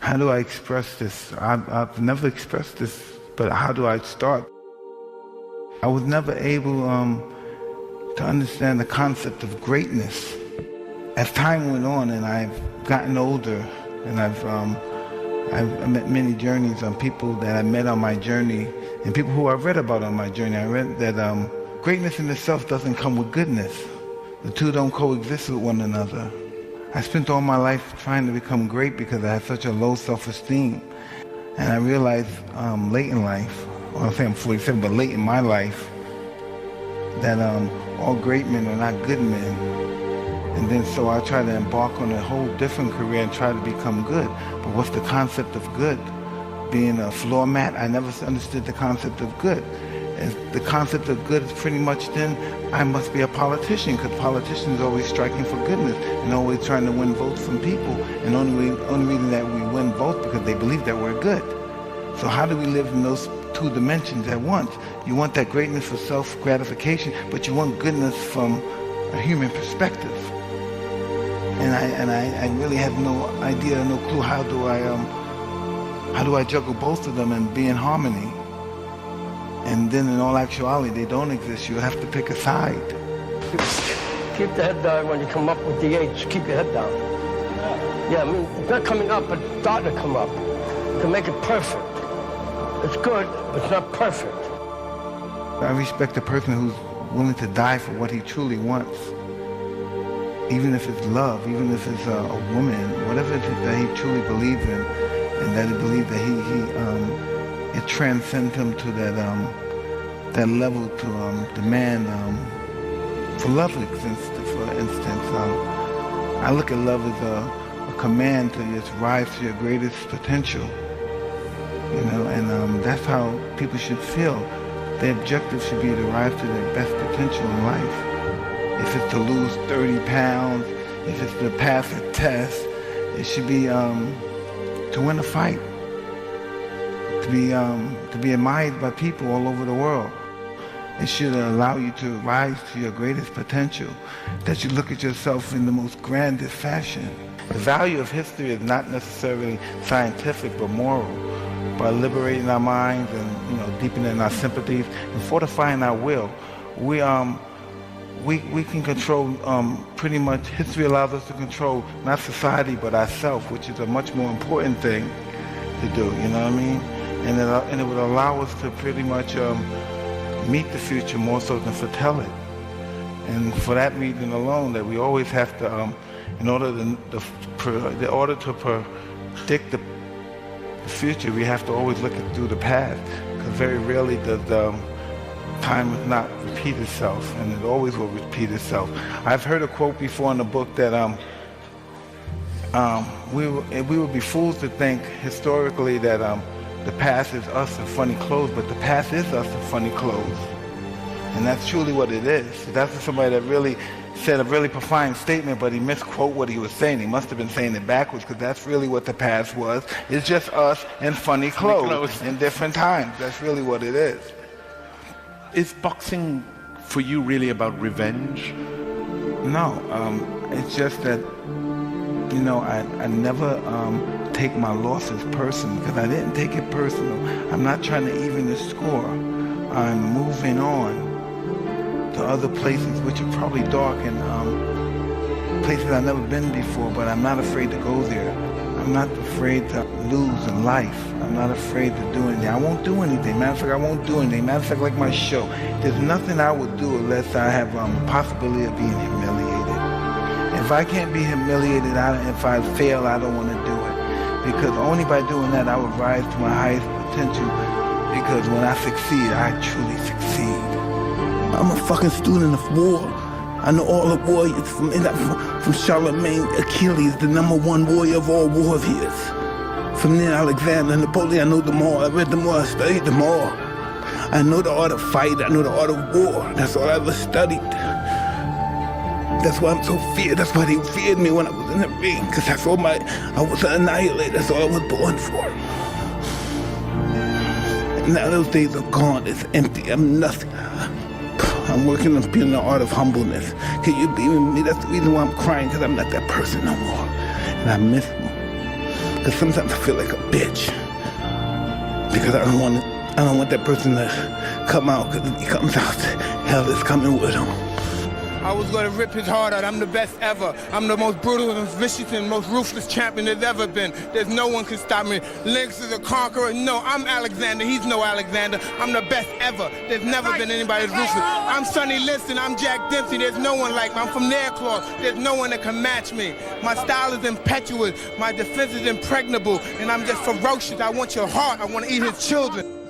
How do I express this? I've never expressed this, but how do I start? I was never able to understand the concept of greatness. As time went on and I've gotten older and I've met many journeys on people that I met on my journey and people who I read about on my journey. I read that greatness in itself doesn't come with goodness. The two don't coexist with one another. I spent all my life trying to become great because I had such a low self-esteem. And I realized late in life, well, I'll say I'm 47, but late in my life, that all great men are not good men. And then so I tried to embark on a whole different career and try to become good. But what's the concept of good? Being a floor mat, I never understood the concept of good. And the concept of good is pretty much then, I must be a politician, because politicians are always striking for goodness and always trying to win votes from people. And only reason that we win votes because they believe that we're good. So how do we live in those two dimensions at once? You want that greatness for self-gratification, but you want goodness from a human perspective. And I really have no idea, no clue how do I juggle both of them and be in harmony. And then in all actuality, they don't exist. You have to pick a side. Keep the head down when you come up with the H. Keep your head down. Yeah, I mean, it's not coming up, but starting to come up. To make it perfect. It's good, but it's not perfect. I respect a person who's willing to die for what he truly wants. Even if it's love, even if it's a woman, whatever it is that he truly believes in, and that he believes that it transcends him to that level to demand for love, for instance. I look at love as a command to just rise to your greatest potential, and that's how people should feel. Their objective should be to rise to their best potential in life. If it's to lose 30 pounds, if it's to pass a test, it should be to win a fight. To be admired by people all over the world. It should allow you to rise to your greatest potential, that you look at yourself in the most grandest fashion. The value of history is not necessarily scientific but moral. By liberating our minds and deepening our sympathies and fortifying our will, we can control pretty much. History allows us to control not society but ourselves, which is a much more important thing to do. You know what I mean? And it would allow us to pretty much meet the future more so than foretell it. And for that reason alone, that we always have to, in order to predict the future, we have to always look through the past, because very rarely does time not repeat itself, and it always will repeat itself. I've heard a quote before in the book that we would be fools to think historically that the past is us in funny clothes, but the past is us in funny clothes. And that's truly what it is. That's somebody that really said a really profound statement, but he misquoted what he was saying. He must have been saying it backwards, because that's really what the past was. It's just us in funny clothes in different times. That's really what it is. Is boxing for you really about revenge? No, it's just that, I never take my losses personally, because I didn't take it personal. I'm not trying to even the score. I'm moving on to other places, which are probably dark and places I've never been before, but I'm not afraid to go there. I'm not afraid to lose in life. I'm not afraid to do anything. I won't do anything. Matter of fact, I won't do anything. Matter of fact, like my show, there's nothing I would do unless I have a possibility of being humiliated. If I can't be humiliated, if I fail, I don't want to do it. Because only by doing that, I would rise to my highest potential. Because when I succeed, I truly succeed. I'm a fucking student of war. I know all the warriors from Charlemagne, Achilles, the #1 warrior of all warriors. From then Alexander, Napoleon, I know them all. I read them all, I studied them all. I know the art of fight, I know the art of war. That's all I ever studied. That's why I'm so feared. That's why they feared me when I was in the ring. Because that's all I was an annihilator. That's all I was born for. And now those days are gone. It's empty. I'm nothing. I'm working on being the art of humbleness. Can you believe in me? That's the reason why I'm crying, because I'm not that person no more. And I miss them. Because sometimes I feel like a bitch. Because I don't want that person to come out, because if he comes out, hell is coming with him. I was going to rip his heart out. I'm the best ever. I'm the most brutal and vicious and most ruthless champion there's ever been. There's no one can stop me. Lynx is a conqueror. No, I'm Alexander. He's no Alexander. I'm the best ever. There's never been anybody as ruthless. I'm Sonny Liston. I'm Jack Dempsey. There's no one like me. I'm from Nairclaw. There's no one that can match me. My style is impetuous. My defense is impregnable. And I'm just ferocious. I want your heart. I want to eat his children.